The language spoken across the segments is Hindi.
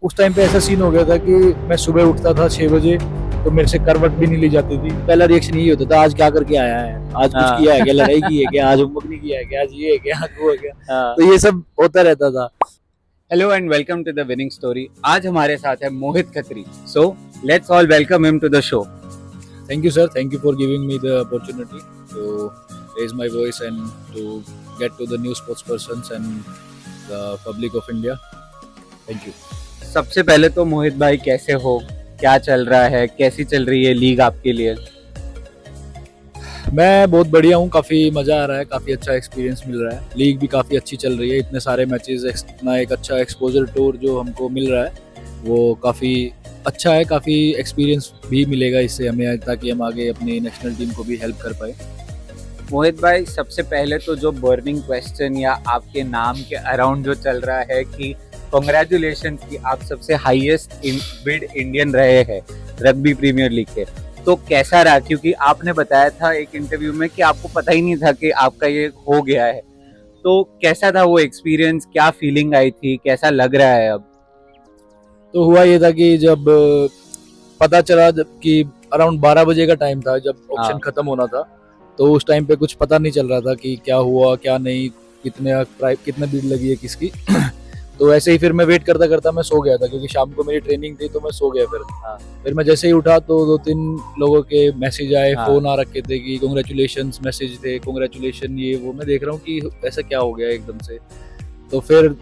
उस टाइम पे ऐसा सीन हो गया था कि मैं सुबह उठता था 6 बजे, तो मेरे से करवट भी नहीं ली जाती थी। पहला रिएक्शन यही होता था, आज क्या करके आया है, आज कुछ हाँ। किया है क्या, लड़ाई की है क्या, आज होमवर्क नहीं किया है क्या, आज ये है क्या, आज वो है क्या। हाँ। तो ये सब होता रहता था। Hello and welcome to the winning story. आज हमारे साथ है Mohit Khatri. So let's all welcome him to the show. Thank you sir, thank you for giving me the opportunity to raise my voice and to get to the new sports persons and the public of India. Thank you. सबसे पहले तो मोहित भाई कैसे हो, क्या चल रहा है, कैसी चल रही है लीग आपके लिए? मैं बहुत बढ़िया हूँ, काफ़ी मज़ा आ रहा है, काफ़ी अच्छा एक्सपीरियंस मिल रहा है। लीग भी काफ़ी अच्छी चल रही है, इतने सारे मैचेस, इतना एक अच्छा एक्सपोजर टूर जो हमको मिल रहा है वो काफ़ी अच्छा है। काफ़ी एक्सपीरियंस भी मिलेगा इससे हमें, ताकि हम आगे अपनी नेशनल टीम को भी हेल्प कर पाए। मोहित भाई, सबसे पहले तो जो बर्निंग क्वेश्चन या आपके नाम के अराउंड जो चल रहा है कि कॉन्ग्रेचुलेशन कि आप सबसे हाईएस्ट बिड इंडियन रहे हैं रग्बी प्रीमियर लीग के। तो कैसा रहा, क्योंकि आपने बताया था एक इंटरव्यू में कि आपको पता ही नहीं था कि आपका ये हो गया है। तो कैसा था वो एक्सपीरियंस, क्या फीलिंग आई थी, कैसा लग रहा है अब? तो हुआ ये था कि जब पता चला, जब कि अराउंड 12 बजे का टाइम था जब ऑप्शन हाँ। ख़त्म होना था, तो उस टाइम पे कुछ पता नहीं चल रहा था कि क्या हुआ क्या नहीं, कितने बिड लगी है किसकी। तो ऐसे ही फिर मैं वेट करता करता मैं सो गया था, क्योंकि शाम को मेरी ट्रेनिंग थी, तो मैं सो गया। फिर मैं जैसे ही उठा तो 2-3 लोगों के मैसेज आए, हाँ। फ़ोन आ रखे थे कि कॉन्ग्रेचुलेशन मैसेज थे, कॉन्ग्रेचुलेशन ये वो। मैं देख रहा हूँ कि ऐसा क्या हो गया एकदम से। तो फिर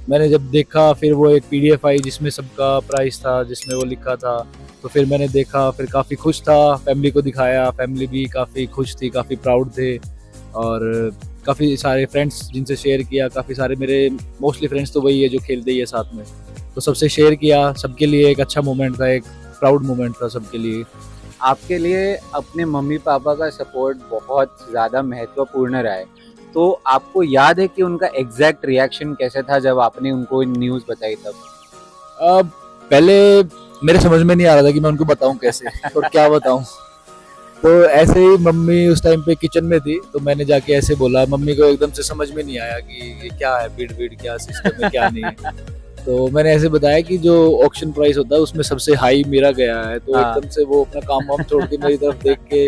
मैंने जब देखा, फिर वो एक पीडीएफ आई जिसमें सबका प्राइस था, जिसमें वो लिखा था। तो फिर मैंने देखा, फिर काफ़ी खुश था, फैमिली को दिखाया, फैमिली भी काफ़ी खुश थी, काफ़ी प्राउड थे। और काफ़ी सारे फ्रेंड्स जिनसे शेयर किया, काफ़ी सारे मेरे मोस्टली फ्रेंड्स तो वही है जो खेलते ही है साथ में, तो सबसे शेयर किया। सबके लिए एक अच्छा मोमेंट था, एक प्राउड मोमेंट था सबके लिए। आपके लिए अपने मम्मी पापा का सपोर्ट बहुत ज़्यादा महत्वपूर्ण रहा है। तो आपको याद है कि उनका एग्जैक्ट रिएक्शन कैसे था जब आपने उनको न्यूज़ बताई तब? अब पहले मेरे समझ में नहीं आ रहा था कि मैं उनको बताऊं कैसे और क्या बताऊं। तो ऐसे ही मम्मी उस टाइम पे किचन में थी, तो मैंने जाके ऐसे बोला। मम्मी को एकदम से समझ में नहीं आया कि ये क्या है, बिड बिड क्या सिस्टम है क्या नहीं है। तो मैंने ऐसे बताया कि जो ऑक्शन प्राइस होता है उसमें सबसे हाई मेरा गया है। तो हाँ। एकदम से वो अपना काम वाम छोड़ के मेरी तरफ देख के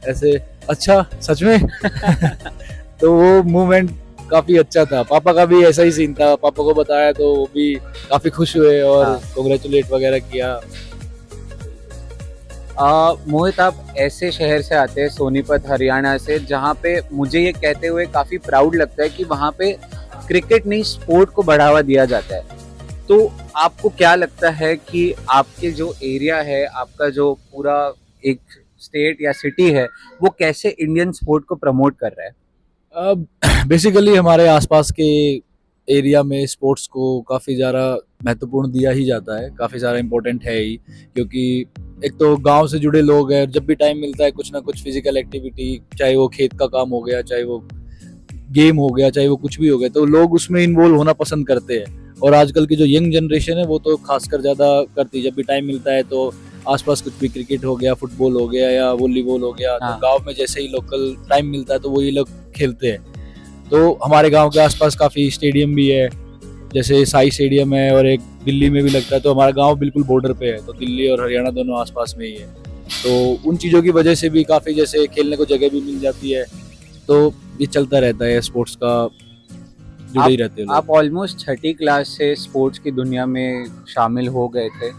ऐसे, अच्छा सच में। तो वो मूवमेंट काफी अच्छा था। पापा का भी ऐसा ही सीन था, पापा को बताया तो वो भी काफी खुश हुए और हाँ। कॉन्ग्रेचुलेट वगैरह किया। मोहित, आप ऐसे शहर से आते हैं, सोनीपत हरियाणा से, जहाँ पे मुझे ये कहते हुए काफ़ी प्राउड लगता है कि वहाँ पे क्रिकेट नहीं स्पोर्ट को बढ़ावा दिया जाता है। तो आपको क्या लगता है कि आपके जो एरिया है, आपका जो पूरा एक स्टेट या सिटी है, वो कैसे इंडियन स्पोर्ट को प्रमोट कर रहा है? अब बेसिकली हमारे आसपास के एरिया में स्पोर्ट्स को काफ़ी ज़्यादा महत्वपूर्ण दिया ही जाता है, काफ़ी सारा इम्पोर्टेंट है ही। क्योंकि एक तो गांव से जुड़े लोग हैं, जब भी टाइम मिलता है कुछ ना कुछ फिजिकल एक्टिविटी, चाहे वो खेत का काम हो गया, चाहे वो गेम हो गया, चाहे वो कुछ भी हो गया, तो लोग उसमें इन्वॉल्व होना पसंद करते हैं। और आजकल की जो यंग जनरेशन है वो तो खासकर ज़्यादा करती है। जब भी टाइम मिलता है तो आसपास कुछ भी, क्रिकेट हो गया, फुटबॉल हो गया या वॉलीबॉल हो गया, तो हाँ। गांव में जैसे ही लोकल टाइम मिलता है तो वो ये लोग खेलते हैं। तो हमारे गांव के आसपास काफ़ी स्टेडियम भी है, जैसे साई स्टेडियम है, और एक दिल्ली में भी लगता है। तो हमारा गांव बिल्कुल बॉर्डर पे है, तो दिल्ली और हरियाणा दोनों आसपास में ही है। तो उन चीज़ों की वजह से भी काफ़ी, जैसे खेलने को जगह भी मिल जाती है। तो ये चलता रहता है, स्पोर्ट्स का जुड़े आप ही रहते हैं आप लोग। ऑलमोस्ट छठी क्लास से स्पोर्ट्स की दुनिया में शामिल हो गए थे।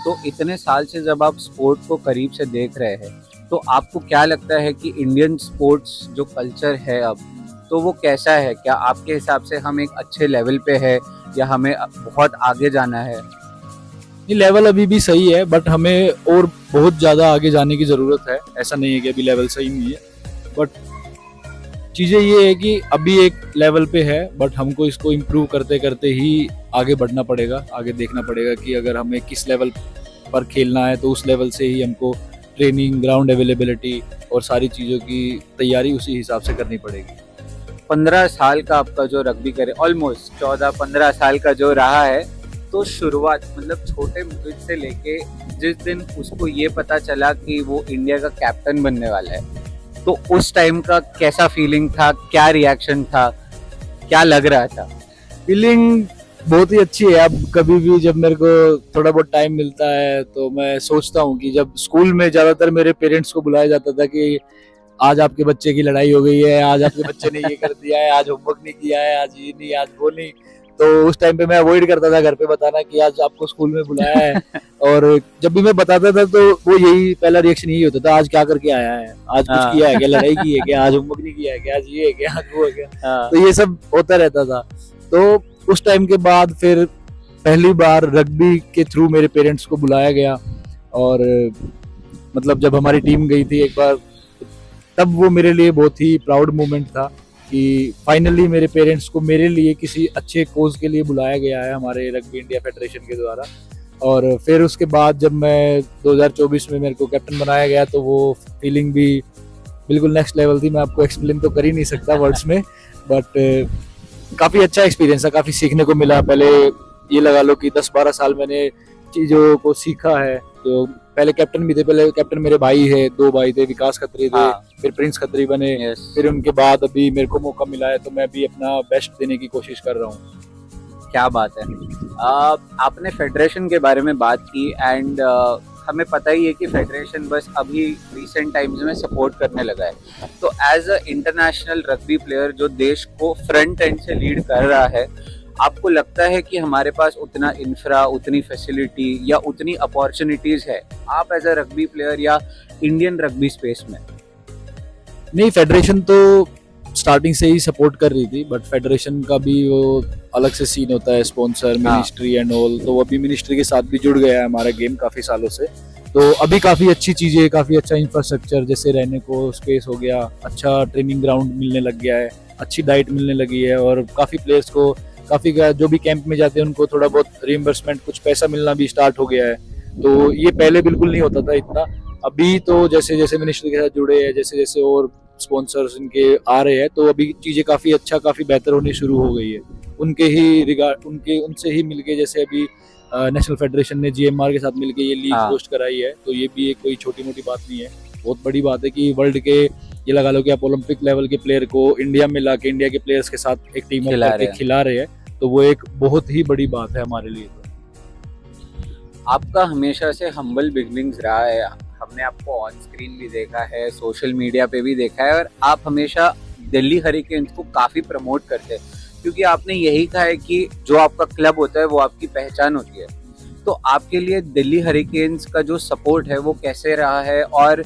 तो इतने साल से जब आप स्पोर्ट को करीब से देख रहे हैं, तो आपको क्या लगता है कि इंडियन स्पोर्ट्स जो कल्चर है अब, तो वो कैसा है? क्या आपके हिसाब से हम एक अच्छे लेवल पे है या हमें बहुत आगे जाना है? ये लेवल अभी भी सही है, बट हमें और बहुत ज़्यादा आगे जाने की ज़रूरत है। ऐसा नहीं है कि अभी लेवल सही नहीं है, बट चीज़ें ये है कि अभी एक लेवल पे है, बट हमको इसको इम्प्रूव करते करते ही आगे बढ़ना पड़ेगा। आगे देखना पड़ेगा कि अगर हमें किस लेवल पर खेलना है, तो उस लेवल से ही हमको ट्रेनिंग, ग्राउंड अवेलेबिलिटी और सारी चीज़ों की तैयारी उसी हिसाब से करनी पड़ेगी। 15 साल का आपका जो रग्बी करे, ऑलमोस्ट 14-15 साल का जो रहा है, तो शुरुआत मतलब छोटे मुकुट से लेके जिस दिन उसको ये पता चला कि वो इंडिया का कैप्टन बनने वाला है, तो उस टाइम का कैसा फीलिंग था, क्या रिएक्शन था, क्या लग रहा था? फीलिंग बहुत ही अच्छी है। अब कभी भी जब मेरे को थोड़ा बहुत टाइम मिलता है तो मैं सोचता हूँ कि जब स्कूल में ज्यादातर मेरे पेरेंट्स को बुलाया जाता था कि आज आपके बच्चे की लड़ाई हो गई है, आज आपके बच्चे ने ये कर दिया है, आज होमवर्क नहीं किया है, आज ये नहीं, आज वो नहीं। तो उस टाइम पे मैं अवॉइड करता था घर पे बताना कि आज आपको स्कूल में बुलाया है। और जब भी मैं बताता था तो वो यही पहला रिएक्शन यही होता था, आज क्या करके आया है, आज कुछ हाँ। किया है क्या, लड़ाई की है क्या, आज होमवर्क नहीं किया है क्या, आज ये है क्या, आज वो है क्या। हाँ, तो ये सब होता रहता था। तो उस टाइम के बाद फिर पहली बार रग्बी के थ्रू मेरे पेरेंट्स को बुलाया गया। और मतलब जब हमारी टीम गई थी एक बार, तब वो मेरे लिए बहुत ही प्राउड मोमेंट था कि फाइनली मेरे पेरेंट्स को मेरे लिए किसी अच्छे कोज के लिए बुलाया गया है हमारे रग्बी इंडिया फेडरेशन के द्वारा। और फिर उसके बाद जब मैं 2024 में मेरे को कैप्टन बनाया गया तो वो फीलिंग भी बिल्कुल नेक्स्ट लेवल थी। मैं आपको एक्सप्लेन तो कर ही नहीं सकता वर्ड्स में, बट काफ़ी अच्छा एक्सपीरियंस था, काफ़ी सीखने को मिला। पहले ये लगा लो कि 10-12 साल मैंने चीज़ों को सीखा है। तो पहले कैप्टन भी थे, पहले कैप्टन मेरे भाई है, 2 भाई थे, विकास खत्री थे, हाँ, फिर प्रिंस खत्री बने, यस। फिर उनके बाद अभी मेरे को मौका मिला है तो मैं भी अपना बेस्ट देने की कोशिश कर रहा हूँ। क्या बात है। आपने फेडरेशन के बारे में बात की एंड हमें पता ही है कि फेडरेशन बस अभी रिसेंट टाइम्स में सपोर्ट करने लगा है। तो as a international rugby player जो देश को फ्रंट एंड से लीड कर रहा है, आपको लगता है कि हमारे पास उतना इंफ्रा, उतनी फैसिलिटी या उतनी अपॉर्चुनिटीज है आप एज अ रग्बी प्लेयर या इंडियन रग्बी स्पेस में? नहीं, फेडरेशन तो स्टार्टिंग से ही सपोर्ट कर रही थी, बट फेडरेशन का भी वो अलग से सीन होता है, स्पॉन्सर, मिनिस्ट्री एंड ऑल। तो वो अभी मिनिस्ट्री के साथ भी जुड़ गया है हमारा गेम काफ़ी सालों से। तो अभी काफ़ी अच्छी चीज़ें, काफ़ी अच्छा इंफ्रास्ट्रक्चर, जैसे रहने को स्पेस हो गया, अच्छा ट्रेनिंग ग्राउंड मिलने लग गया है, अच्छी डाइट मिलने लगी है, और काफ़ी प्लेयर्स को काफ़ी जो भी कैंप में जाते हैं उनको थोड़ा बहुत रिइंबर्समेंट, कुछ पैसा मिलना भी स्टार्ट हो गया है। तो ये पहले बिल्कुल नहीं होता था इतना। अभी तो जैसे जैसे मिनिस्ट्री के साथ जुड़े हैं, जैसे जैसे और स्पॉन्सर्स इनके आ रहे हैं, तो अभी चीज़ें काफ़ी अच्छा, काफ़ी बेहतर होनी शुरू हो गई है। उनके ही रिगार्ड, उनसे ही मिलके, जैसे अभी नेशनल फेडरेशन ने जीएमआर के साथ मिलके ये लीग हाँ। होस्ट कराई है, तो ये भी एक कोई छोटी मोटी बात नहीं है, बहुत बड़ी बात है कि वर्ल्ड के, ये लगा लो कि आप ओलंपिक लेवल के प्लेयर को इंडिया में लाके इंडिया के प्लेयर्स के साथ एक टीम खिला करके रहे हैं। खिला रहे हैं, तो वो एक बहुत ही बड़ी बात है हमारे लिए। आपका हमेशा से हम्बल बिगनिंग्स रहा है, हमने आपको ऑन स्क्रीन भी देखा है, सोशल मीडिया पे भी देखा है, और आप हमेशा दिल्ली हरिकेन्स को काफ़ी प्रमोट करते हैं क्योंकि आपने यही कहा है कि जो आपका क्लब होता है वो आपकी पहचान होती है। तो आपके लिए दिल्ली हरिकेन्स का जो सपोर्ट है वो कैसे रहा है और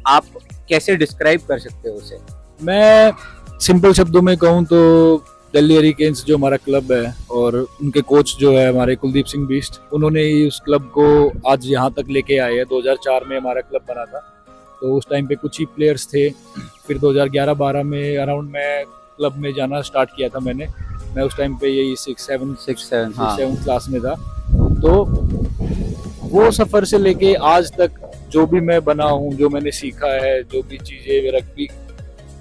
आप कैसे डिस्क्राइब कर सकते हो उसे? मैं सिंपल शब्दों में कहूँ तो दिल्ली हरिकेन्स जो हमारा क्लब है, और उनके कोच जो है हमारे कुलदीप सिंह बिष्ट, उन्होंने ही उस क्लब को आज यहाँ तक लेके आए हैं। 2004 में हमारा क्लब बना था, तो उस टाइम पे कुछ ही प्लेयर्स थे। फिर 2011-12 में अराउंड मैं क्लब में जाना स्टार्ट किया था मैंने। मैं उस टाइम पे यही 6-7 क्लास में था। तो वो सफ़र से लेके आज तक जो भी मैं बना हूँ, जो मैंने सीखा है, जो भी चीज़ें रग्बी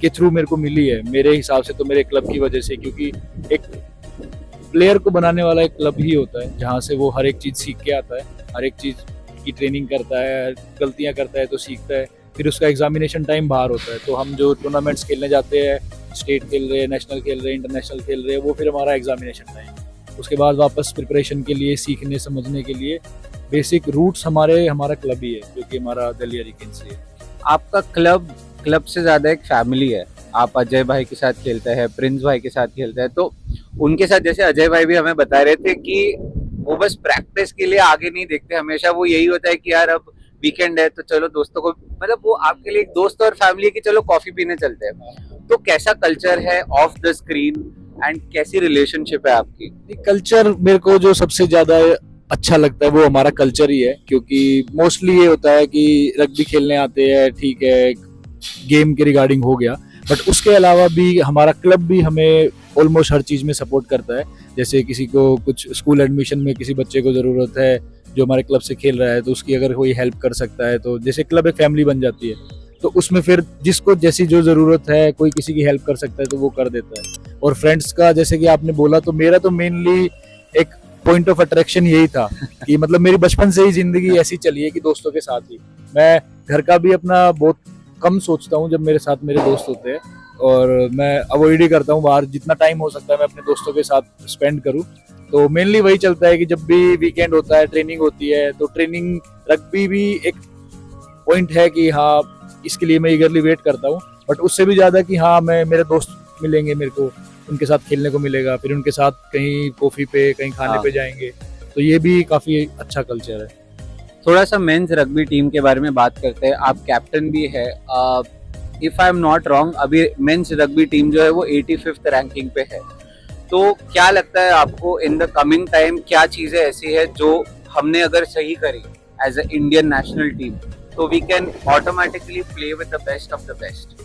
के थ्रू मेरे को मिली है, मेरे हिसाब से तो मेरे क्लब की वजह से, क्योंकि एक प्लेयर को बनाने वाला एक क्लब ही होता है जहाँ से वो हर एक चीज़ सीख के आता है, हर एक चीज़ की ट्रेनिंग करता है, गलतियाँ करता है तो सीखता है, फिर उसका एग्जामिनेशन टाइम बाहर होता है। तो हम जो टूर्नामेंट्स खेलने जाते हैं, स्टेट खेल रहे हैं, नेशनल खेल रहे हैं, इंटरनेशनल खेल रहे हैं, वो फिर हमारा एग्जामिनेशन टाइम। उसके बाद वापस प्रिपरेशन के लिए, सीखने समझने के लिए बेसिक रूट्स हमारा क्लब ही है, जो कि हमारा दिल्ली हरिकेन्स है। आपका क्लब से ज़्यादा एक फैमिली है। आप अजय भाई के साथ खेलते हैं, प्रिंस भाई के साथ खेलते हैं, तो उनके साथ, जैसे अजय भाई भी हमें बता रहे थे कि वो बस प्रैक्टिस के लिए आगे नहीं देखते, हमेशा वो यही होता है कि यार अब वीकेंड है तो चलो दोस्तों को, मतलब वो आपके लिए एक दोस्त और फैमिली की, चलो कॉफी पीने चलते हैं। तो कैसा कल्चर है ऑफ द स्क्रीन एंड कैसी रिलेशनशिप है आपकी? कल्चर मेरे को जो सबसे ज्यादा अच्छा लगता है वो हमारा कल्चर ही है, क्योंकि मोस्टली ये होता है कि रग्बी खेलने आते हैं, ठीक है, गेम के रिगार्डिंग हो गया, बट उसके अलावा भी हमारा क्लब भी हमें ऑलमोस्ट हर चीज़ में सपोर्ट करता है। जैसे किसी को कुछ स्कूल एडमिशन में किसी बच्चे को ज़रूरत है जो हमारे क्लब से खेल रहा है, तो उसकी अगर कोई हेल्प कर सकता है, तो जैसे क्लब एक फैमिली बन जाती है, तो उसमें फिर जिसको जैसी जो ज़रूरत है, कोई किसी की हेल्प कर सकता है तो वो कर देता है। और फ्रेंड्स का जैसे कि आपने बोला, तो मेरा तो मेनली एक पॉइंट ऑफ अट्रैक्शन यही था कि मतलब मेरी बचपन से ही जिंदगी ऐसी चली है कि दोस्तों के साथ ही। मैं घर का भी अपना बहुत कम सोचता हूँ जब मेरे साथ मेरे दोस्त होते हैं, और मैं अवॉइड ही करता हूँ बाहर, जितना टाइम हो सकता है मैं अपने दोस्तों के साथ स्पेंड करूँ। तो मेनली वही चलता है कि जब भी वीकेंड होता है, ट्रेनिंग होती है, तो ट्रेनिंग रग्बी भी एक पॉइंट है कि हाँ इसके लिए मैं ईगरली वेट करता हूँ। बट उससे भी ज़्यादा कि हाँ मैं मेरे दोस्त मिलेंगे मेरे को, उनके साथ खेलने को मिलेगा, फिर उनके साथ कहीं कॉफ़ी पे कहीं खाने हाँ। पे जाएंगे, तो ये भी काफ़ी अच्छा कल्चर है। थोड़ा सा मेंस रग्बी टीम के बारे में बात करते हैं। आप कैप्टन भी है। If I am not wrong, अभी मेंस रग्बी टीम जो है वो 85th रैंकिंग पे है। तो क्या लगता है आपको इन द कमिंग टाइम क्या चीजें ऐसी है जो हमने अगर सही करी as a Indian national team, तो we can automatically play with the best of the best?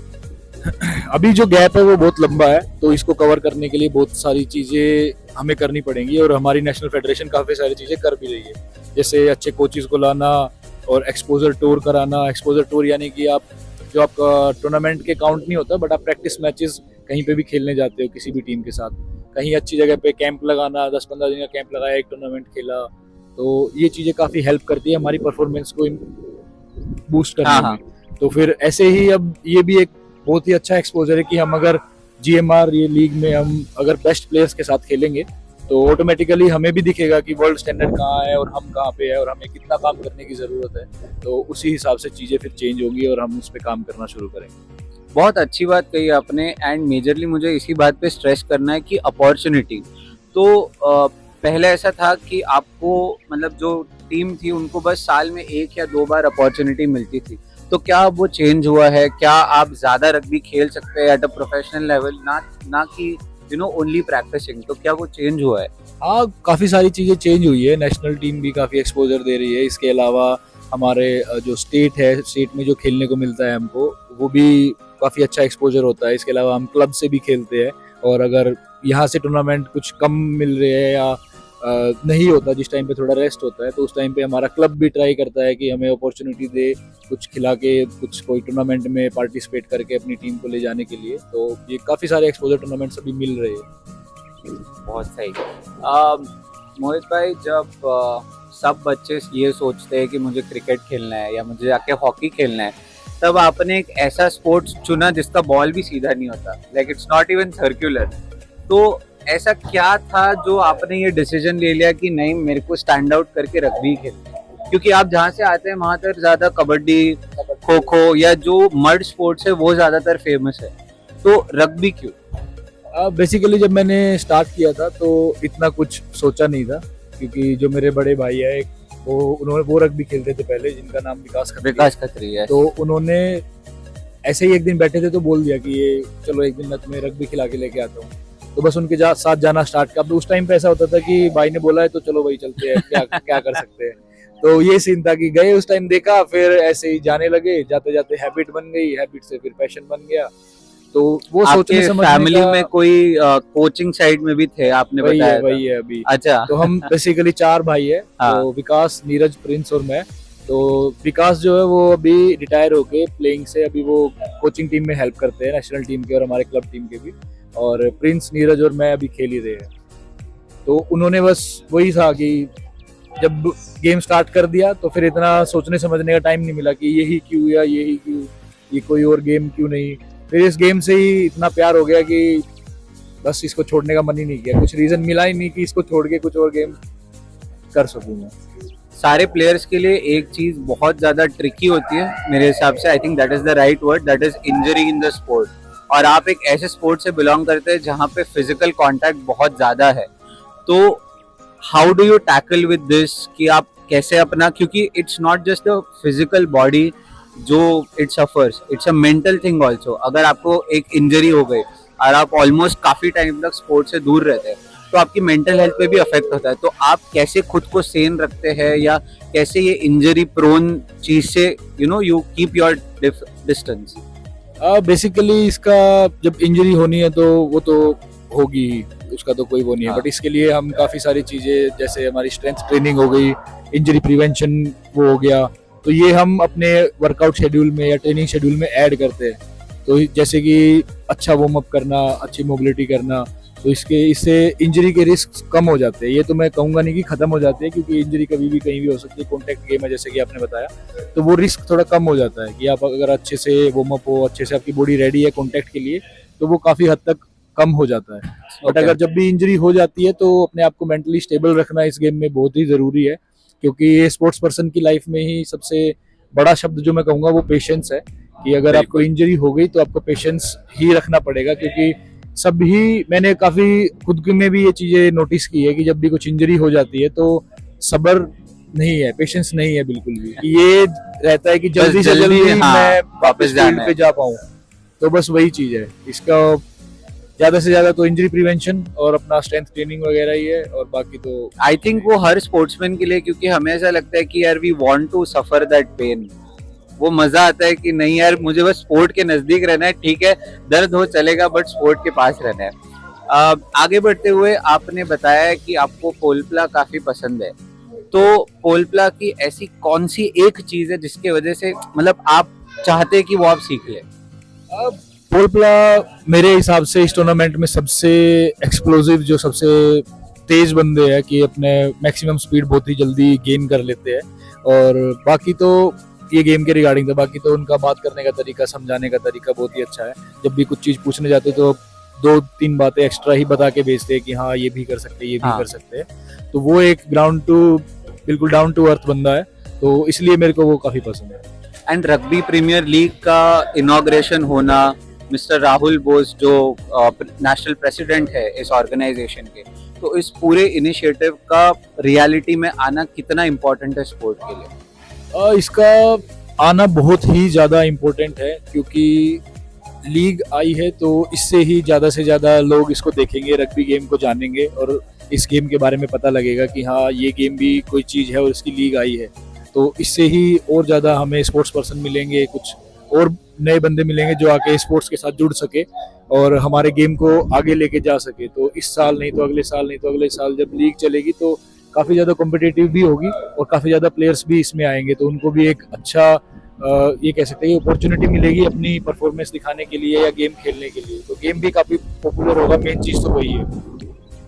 अभी जो गैप है वो बहुत लंबा है, तो इसको कवर करने के लिए बहुत सारी चीज़ें हमें करनी पड़ेंगी, और हमारी नेशनल फेडरेशन काफ़ी सारी चीज़ें कर भी रही है, जैसे अच्छे कोचेस को लाना और एक्सपोजर टूर कराना। एक्सपोजर टूर यानी कि आप जो आपका टूर्नामेंट के काउंट नहीं होता, बट आप प्रैक्टिस मैचेस कहीं पे भी खेलने जाते हो किसी भी टीम के साथ, कहीं अच्छी जगह पे कैंप लगाना, 10-15 दिन का कैंप लगाया, एक टूर्नामेंट खेला, तो ये चीज़ें काफ़ी हेल्प करती है हमारी परफॉर्मेंस को बूस्ट करने हाँ, में। हाँ। तो फिर ऐसे ही अब ये भी एक बहुत ही अच्छा एक्सपोजर है कि हम अगर जीएमआर ये लीग में हम अगर बेस्ट प्लेयर्स के साथ खेलेंगे, तो ऑटोमेटिकली हमें भी दिखेगा कि वर्ल्ड स्टैंडर्ड कहाँ है और हम कहाँ पे है और हमें कितना काम करने की ज़रूरत है। तो उसी हिसाब से चीज़ें फिर चेंज होंगी और हम उस पर काम करना शुरू करेंगे। बहुत अच्छी बात कही आपने। एंड मेजरली मुझे इसी बात पे स्ट्रेस करना है कि अपॉर्चुनिटी तो पहले ऐसा था कि आपको मतलब जो टीम थी उनको बस साल में 1 या 2 बार अपॉर्चुनिटी मिलती थी। तो क्या अब वो चेंज हुआ है? क्या आप ज्यादा रग्बी खेल सकते हैं एट अ प्रोफेशनल लेवल, ना कि ओनली प्रैक्टिसिंग? तो क्या वो चेंज हुआ है? हाँ, काफ़ी सारी चीज़ें चेंज हुई है, नेशनल टीम भी काफ़ी एक्सपोजर दे रही है। इसके अलावा हमारे जो स्टेट है, स्टेट में जो खेलने को मिलता है हमको, वो भी काफ़ी अच्छा एक्सपोजर होता है। इसके अलावा हम क्लब से भी खेलते हैं, और अगर यहाँ से टूर्नामेंट कुछ कम मिल रहे हैं या नहीं होता, जिस टाइम पे थोड़ा रेस्ट होता है, तो उस टाइम पे हमारा क्लब भी ट्राई करता है कि हमें अपॉर्चुनिटी दे, कुछ खिला के, कुछ कोई टूर्नामेंट में पार्टिसिपेट करके अपनी टीम को ले जाने के लिए। तो ये काफ़ी सारे एक्सपोजर टूर्नामेंट्स अभी मिल रहे हैं। बहुत सही। मोहित भाई, जब सब बच्चे ये सोचते हैं कि मुझे क्रिकेट खेलना है या मुझे जाके हॉकी खेलना है, तब आपने एक ऐसा स्पोर्ट्स चुना जिसका बॉल भी सीधा नहीं होता, like it's not even circular. तो ऐसा क्या था जो आपने ये डिसीजन ले लिया कि नहीं, मेरे को स्टैंड आउट करके रग्बी खेलना है? क्योंकि आप जहाँ से आते हैं वहां पर ज्यादा कबड्डी, खो खो या जो मर्ड स्पोर्ट्स है वो ज्यादातर फेमस है, तो रग्बी क्यों? बेसिकली जब मैंने स्टार्ट किया था तो इतना कुछ सोचा नहीं था, क्योंकि जो मेरे बड़े भाई है वो रग्बी खेलते थे पहले, जिनका नाम विकास खत्री है। तो उन्होंने ऐसे ही एक दिन बैठे थे तो बोल दिया कि ये चलो एक दिन मैं तुम्हें रग्बी खिला के लेके आता हूँ। तो बस उनके साथ जाना स्टार्ट किया। अब उस टाइम पे ऐसा होता था कि भाई ने बोला है तो चलो भाई चलते हैं, क्या क्या कर सकते हैं। तो ये सीन था कि गए, उस टाइम देखा, फिर ऐसे ही जाने लगे, जाते जाते हैबिट बन गई, हैबिट से फिर पैशन बन गया। तो वो सोचने समझने फैमिली का में कोई कोचिंग साइड में भी थे, आपने वही बताया है, वही है अभी। अच्छा। तो हम बेसिकली 4 भाई है, हाँ। तो विकास, नीरज, प्रिंस और मैं। तो विकास जो है वो अभी रिटायर होके प्लेइंग से अभी वो कोचिंग टीम में हेल्प करते हैं, नेशनल टीम के और हमारे क्लब टीम के भी। और प्रिंस, नीरज और मैं अभी खेल ही रहे हैं। तो उन्होंने बस वही था कि जब गेम स्टार्ट कर दिया तो फिर इतना सोचने समझने का टाइम नहीं मिला कि यही क्यों या यही क्यों, ये कोई और गेम क्यों नहीं। फिर इस गेम से ही इतना प्यार हो गया कि बस इसको छोड़ने का मन ही नहीं किया। कुछ रीजन मिला ही नहीं कि इसको छोड़ के कुछ और गेम कर सकूं मैं। सारे प्लेयर्स के लिए एक चीज बहुत ज्यादा ट्रिकी होती है मेरे हिसाब से, I think that is the right word, that is injury in the sport. और आप एक ऐसे स्पोर्ट से बिलोंग करते हैं जहाँ पे फिजिकल कांटेक्ट बहुत ज्यादा है। तो how do you tackle with this कि आप कैसे अपना, क्योंकि it's not just the physical body जो it suffers, it's a mental thing also. अगर आपको एक इंजरी हो गई और आप ऑलमोस्ट काफी टाइम तक स्पोर्ट से दूर रहते हैं तो आपकी मेंटल हेल्थ पे भी अफेक्ट होता है। तो आप कैसे खुद को सेन रखते हैं, या कैसे ये इंजरी प्रोन चीज से you keep your distance? Basically इसका जब इंजरी होनी है तो वो तो होगी ही, उसका तो कोई वो नहीं है। हाँ। बट इसके लिए हम काफ़ी सारी चीज़ें, जैसे हमारी स्ट्रेंथ ट्रेनिंग हो गई, इंजरी प्रिवेंशन वो हो गया, तो ये हम अपने वर्कआउट शेड्यूल में या ट्रेनिंग शेड्यूल में ऐड करते हैं। तो जैसे कि अच्छा वार्म अप करना, अच्छी मोबिलिटी करना, तो इससे इंजरी के रिस्क कम हो जाते हैं। ये तो मैं कहूँगा नहीं कि ख़त्म हो जाते हैं, क्योंकि इंजरी कभी भी कहीं भी हो सकती है, कॉन्टैक्ट गेम है जैसे कि आपने बताया, तो वो रिस्क थोड़ा कम हो जाता है कि आप अगर अच्छे से वार्म अप हो, अच्छे से आपकी बॉडी रेडी है कॉन्टैक्ट के लिए, तो वो काफ़ी हद तक कम हो जाता है। But Okay. अगर जब भी इंजरी हो जाती है तो अपने आप को मेंटली स्टेबल रखना इस गेम में बहुत ही जरूरी है, क्योंकि ये स्पोर्ट्स पर्सन की लाइफ में ही सबसे बड़ा शब्द जो मैं कहूँगा वो पेशेंस है, कि अगर आपको बिल्कुल। इंजरी हो गई तो आपको पेशेंस ही रखना पड़ेगा। क्योंकि सब ही, मैंने काफी खुद में भी ये चीजें नोटिस की है कि जब भी कुछ इंजरी हो जाती है तो सब्र नहीं है, पेशेंस नहीं है बिल्कुल भी। ये रहता है कि जल्दी से जल्दी, जल्दी हाँ, मैं वापस वापस जाना फील्ड है। पे जा पाऊँ। तो बस वही चीज है इसका, ज्यादा से ज्यादा तो इंजरी प्रिवेंशन और अपना स्ट्रेंथ ट्रेनिंग वगैरह ही है, और बाकी तो आई थिंक वो हर स्पोर्ट्समैन के लिए, क्योंकि हमें ऐसा लगता है कि यार we want to suffer that pain. वो मजा आता है कि नहीं यार, मुझे बस स्पोर्ट के नजदीक रहना है, ठीक है दर्द हो चलेगा बट स्पोर्ट के पास रहना है। आगे बढ़ते हुए आपने बताया कि आपको पोलप्ला काफी पसंद है, तो पोलप्ला की ऐसी कौन सी एक चीज है जिसकी वजह से मतलब आप चाहते हैं कि वो आप सीख ले? अब पोलप्ला मेरे हिसाब से इस टूर्नामेंट में सबसे एक्सप्लोसिव, जो सबसे तेज बंदे हैं कि अपने मैक्सिमम स्पीड बहुत ही जल्दी गेन कर लेते हैं। और बाकी तो ये गेम के रिगार्डिंग था, बाकी तो उनका बात करने का तरीका, समझाने का तरीका बहुत ही अच्छा है। जब भी कुछ चीज पूछने जाते तो 2-3 बातें एक्स्ट्रा ही बता के भेजते हैं कि हाँ ये भी कर सकते हैं, ये भी हाँ। कर सकते हैं। तो वो एक बिल्कुल डाउन टू अर्थ बंदा है, तो इसलिए मेरे को वो काफी पसंद है। एंड रग्बी प्रीमियर लीग का इनॉग्रेशन होना, मिस्टर राहुल बोस जो नेशनल प्रेसिडेंट है इस ऑर्गेनाइजेशन के, तो इस पूरे इनिशिएटिव का रियलिटी में आना कितना इम्पोर्टेंट है स्पोर्ट के लिए? इसका आना बहुत ही ज़्यादा इम्पोर्टेंट है, क्योंकि लीग आई है तो इससे ही ज़्यादा से ज़्यादा लोग इसको देखेंगे, रग्बी गेम को जानेंगे और इस गेम के बारे में पता लगेगा कि हाँ ये गेम भी कोई चीज़ है और इसकी लीग आई है। तो इससे ही और ज़्यादा हमें स्पोर्ट्स पर्सन मिलेंगे, कुछ और नए बंदे मिलेंगे जो आके स्पोर्ट्स के साथ जुड़ सके और हमारे गेम को आगे लेके जा सके। तो इस साल नहीं तो अगले साल, नहीं तो अगले साल जब लीग चलेगी तो काफ़ी ज़्यादा कॉम्पिटिटिव भी होगी और काफ़ी ज़्यादा प्लेयर्स भी इसमें आएंगे, तो उनको भी एक अच्छा ये कह सकते हैं अपॉर्चुनिटी मिलेगी अपनी परफॉर्मेंस दिखाने के लिए या गेम खेलने के लिए। तो गेम भी काफ़ी पॉपुलर होगा, मेन चीज़ तो वही है।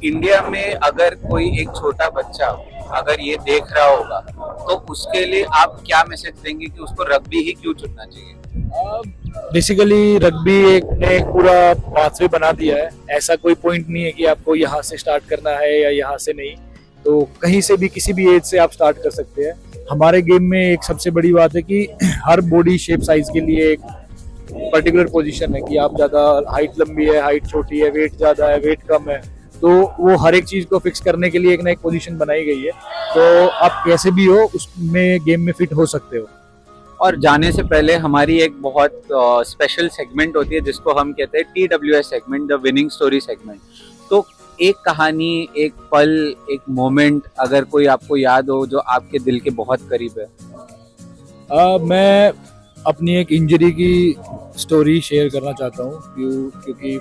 इंडिया में अगर कोई एक छोटा बच्चा अगर ये देख रहा होगा तो उसके लिए आप क्या मैसेज देंगे कि उसको रग्बी ही क्यों चुनना चाहिए? बेसिकली रग्बी ने एक पूरा पाथवे बना दिया है, ऐसा कोई पॉइंट नहीं है कि आपको यहाँ से स्टार्ट करना है या यहाँ से नहीं, तो कहीं से भी किसी भी एज से आप स्टार्ट कर सकते हैं। हमारे गेम में एक सबसे बड़ी बात है कि हर बॉडी शेप साइज के लिए एक पर्टिकुलर पोजीशन है कि आप ज़्यादा हाइट लंबी है, हाइट छोटी है, वेट ज़्यादा है, वेट कम है, तो वो हर एक चीज़ को फिक्स करने के लिए एक ना एक पोजीशन बनाई गई है। तो आप कैसे भी हो उसमें गेम में फिट हो सकते हो। और जाने से पहले हमारी एक बहुत स्पेशल सेगमेंट होती है जिसको हम कहते हैं TWS segment, the winning story segment. तो एक कहानी, एक पल, एक मोमेंट अगर कोई आपको याद हो जो आपके दिल के बहुत करीब है। मैं अपनी एक इंजरी की स्टोरी शेयर करना चाहता हूँ, क्योंकि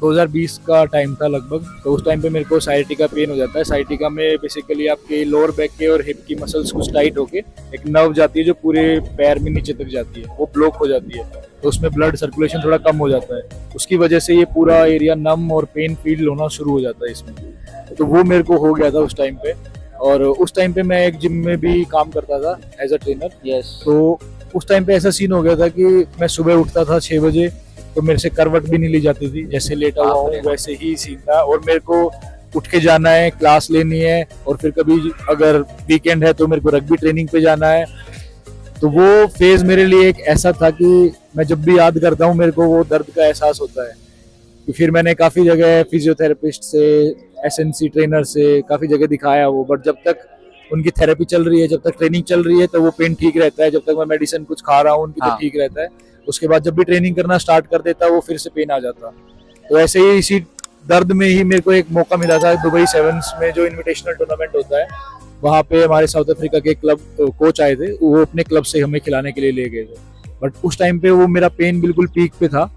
2020 का टाइम था लगभग, तो उस टाइम पे मेरे को साइटिका पेन हो जाता है। साइटिका में बेसिकली आपके लोअर बैक के और हिप की मसल्स कुछ टाइट होके एक नर्व जाती है जो पूरे पैर में नीचे तक जाती है, वो ब्लॉक हो जाती है, तो उसमें ब्लड सर्कुलेशन थोड़ा कम हो जाता है। उसकी वजह से ये पूरा एरिया नम और पेन फील होना शुरू हो जाता है इसमें। तो वो मेरे को हो गया था उस टाइम पे, और उस टाइम पे मैं एक जिम में भी काम करता था एज अ ट्रेनर। यस। तो उस टाइम पे ऐसा सीन हो गया था कि मैं सुबह उठता था 6 बजे, तो मेरे से करवट भी नहीं ली जाती थी, जैसे लेटा हुआ हूँ वैसे ही सीन था, और मेरे को उठ के जाना है, क्लास लेनी है, और फिर कभी अगर वीकेंड है तो मेरे को रग्बी ट्रेनिंग पे जाना है। तो वो फेज मेरे लिए एक ऐसा था कि मैं जब भी याद करता हूँ मेरे को वो दर्द का एहसास होता है। तो फिर मैंने काफ़ी जगह फिजियोथेरेपिस्ट से, SNC ट्रेनर से काफ़ी जगह दिखाया वो, बट जब तक उनकी थेरेपी चल रही है, जब तक ट्रेनिंग चल रही है तो वो पेन ठीक रहता है, जब तक मैं मेडिसिन कुछ खा रहा हूँ उनकी तो ठीक रहता है। उसके बाद जब भी ट्रेनिंग करना स्टार्ट कर देता वो फिर से पेन आ जाता। तो ऐसे ही इसी दर्द में ही मेरे को एक मौका मिला था दुबई सेवन्स में, जो इन्विटेशनल टूर्नामेंट होता है, वहाँ पे हमारे साउथ अफ्रीका के क्लब कोच आए थे, वो अपने क्लब से हमें खिलाने के लिए ले गए थे। बट उस टाइम पे वो मेरा पेन बिल्कुल पीक पे था,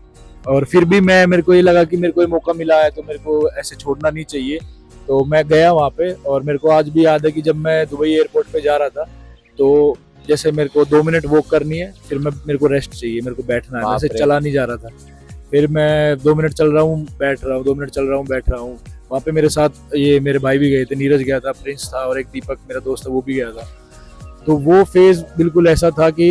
और फिर भी मेरे को ये लगा कि मेरे को ये मौका मिला है तो मेरे को ऐसे छोड़ना नहीं चाहिए। तो मैं गया वहाँ पे, और मेरे को आज भी याद है कि जब मैं दुबई एयरपोर्ट पे जा रहा था तो जैसे मेरे को 2 मिनट वॉक करनी है, फिर मेरे को रेस्ट चाहिए, मेरे को बैठना है, वैसे चला नहीं जा रहा था। फिर मैं 2 मिनट चल रहा हूँ, बैठ रहा हूँ, 2 मिनट चल रहा हूँ, बैठ रहा हूँ। वहाँ पे मेरे साथ ये मेरे भाई भी गए थे, नीरज गया था, प्रिंस था, और एक दीपक मेरा दोस्त था वो भी गया था। तो वो फेज बिल्कुल ऐसा था कि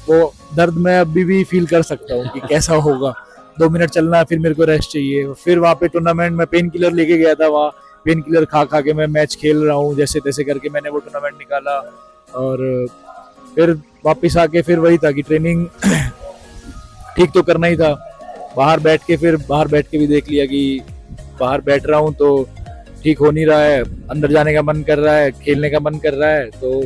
वो दर्द मैं अभी भी फील कर सकता हूँ कि कैसा होगा। 2 मिनट चलना है, फिर मेरे को रेस्ट चाहिए। फिर वहाँ पे टूर्नामेंट में पेन किलर लेके गया था, वहाँ पेन किलर खा खा के मैं मैच खेल रहा हूँ, जैसे तैसे करके मैंने वो टूर्नामेंट निकाला। और फिर वापस आके फिर वही था कि ट्रेनिंग ठीक तो करना ही था। बाहर बैठ के भी देख लिया कि बाहर बैठ रहा हूँ तो ठीक हो नहीं रहा है, अंदर जाने का मन कर रहा है, खेलने का मन कर रहा है। तो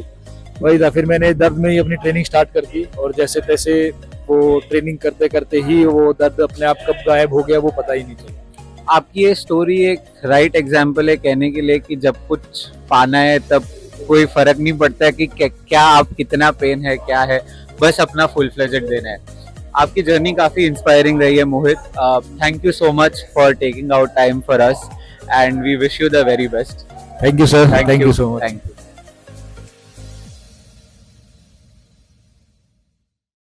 वही था, फिर मैंने दर्द में ही अपनी ट्रेनिंग स्टार्ट कर दी, और जैसे तैसे वो ट्रेनिंग करते करते ही वो दर्द अपने आप कब गायब हो गया वो पता ही नहीं चला। आपकी ये स्टोरी एक राइट एग्जाम्पल है कहने के लिए कि जब कुछ पाना है तब कोई फर्क नहीं पड़ता कि क्या आप कितना पेन है क्या है, बस अपना फुल फ्लेजेड देना है। आपकी जर्नी काफी इंस्पायरिंग रही है Mohit. Thank you so much for taking out time for us and we wish you the very best. Thank you sir, thank you so much. Thank you.